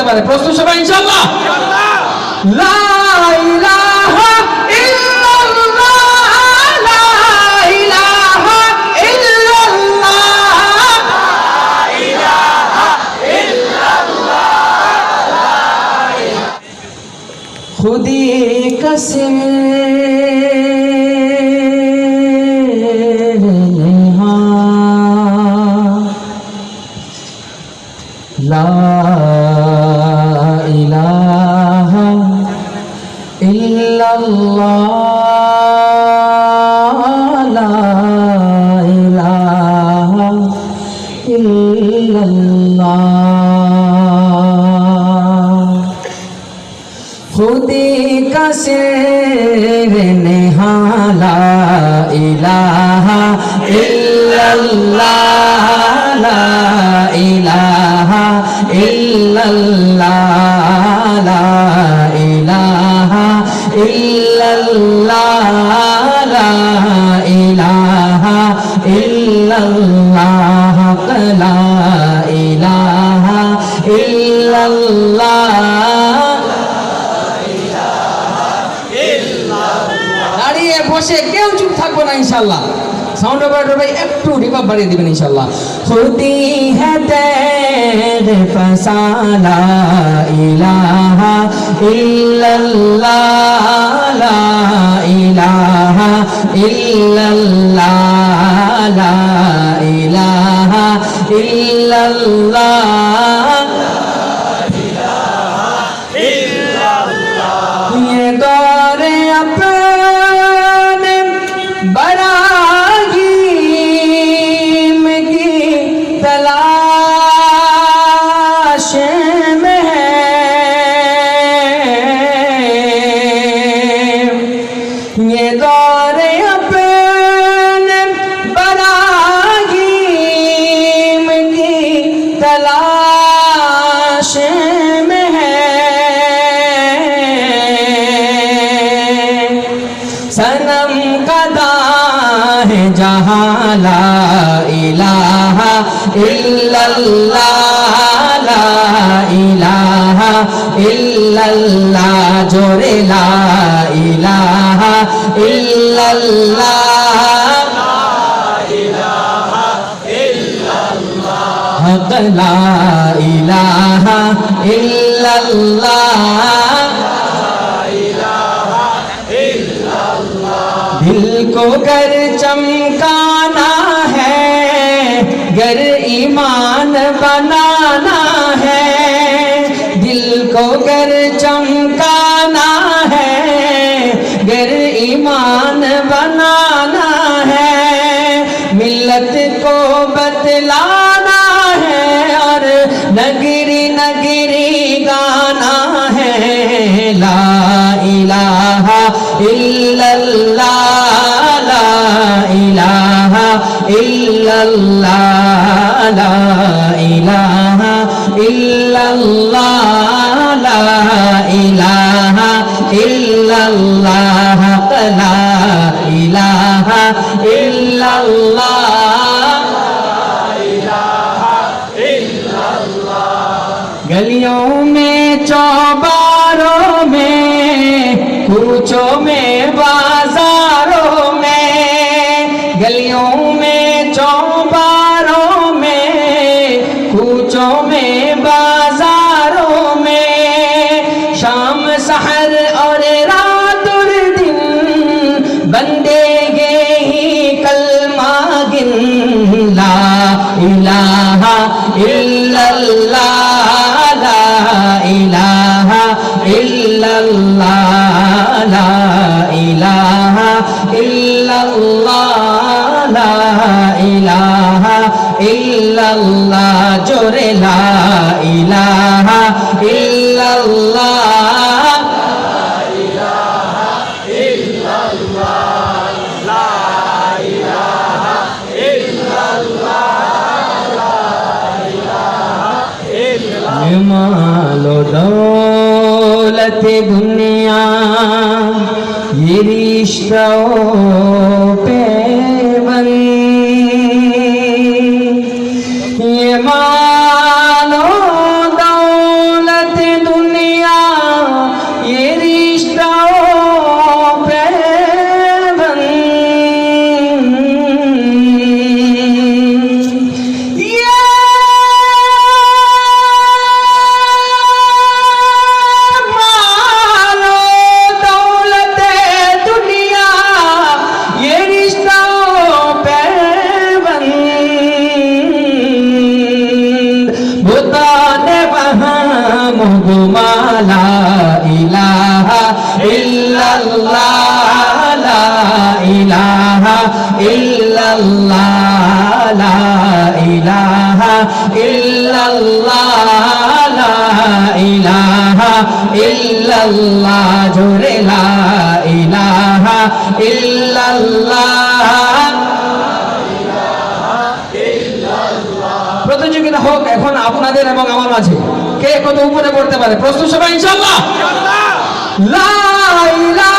পারে। প্রস্তুত সবাই ইনশাআল্লাহ? লা ইলাহা ইল্লাল্লাহ, লা ইলাহা ইল্লাল্লাহ, লা ইলাহা ইল্লাল্লাহ। খুদি কসম লা ইলাহা ইল্লাল্লাহ, লা ইলাহা ইল্লাল্লাহ। খুদি का शेर नेहा ला इलाहा इल्लल्लाह, ला इलाहा इल्लल्लाह, ला इलाहा इल्लल्लाह, ला इलाहा इल्लल्लाह, ला इलाहा इल्लल्लाह। দাঁড়িয়ে বসে কেউ চুপ থাকবো না ইনশাআল্লাহ। সাউন্ড অপারেটর ভাই একটু রিভার্ব বাড়িয়ে দিবেন ইনশাআল্লাহ। খুদি है तेरे फसाला इलाहा इल्लल्लाह, ला इलाहा इल्लल्लाह, ला इलाहा इल्लल्लाह। ये दौरे अपने बरागीम की तलाश में है, ये दौरे अपने बरागीम की तलाश में है। सनम कदा है जहाँ ला इलाहा इल्लल्लाह, ला इलाहा इल्लल्लाह, जोरे ला इलाहा इल्लल्लाह, ला इलाहा इल्लल्लाह, ला इलाहा इल्लल्लाह। दिल को गर चमकाना है, गर ईमान बनाना है, दिल को गर चमकाना है, गर ईमान बनाना है, मिल्लत को बतलाना है और नगरी नगरी गाना है। ला इलाहा इल्लल्लाह, ला इलाहा इल्लल्लाह, ला इलाहा इल्लल्लाह, ला इलाहा इल्लल्लाह, ला इलाहा इल्लल्लाह, गलियों में चौबारों में, कूचों में बाजारों में, गलियों में चौबारों में, कूचों में बाजारों में, शाम सहर और रात और दिन बंदे गे ही कलमा गिन। ला इलाहा इल्लल्लाह, ला इलाहा इल्लल्लाह, ला इलाहा इल्लल्लाह, ला इलाहा इल्लल्लाह, जोरे ला इलाहा इल्लल्लाह, ला इलाहा इल्लल्लाह, ला इलाहा इल्लल्लाह, ला इलाहा इल्लल्लाह। मालो दौलत दुनिया ये रिश्तों पे बन, ये मालो दौलत মুগমালা ইলাহা ইল্লাল্লাহ লা ইলাহা ইল্লাল্লাহ লা ইলাহা ইল্লাল্লাহ লা ইলাহা ইল্লাল্লাহ জোরে লা ইলাহা ইল্লাল্লাহ। প্রতিযোগিতা হোক এখন আপনাদের এবং আমার মাঝে, কে কত উপরে পড়তে পারে। প্রস্তুত সবাই ইনশাআল্লাহ? লা ইলাহা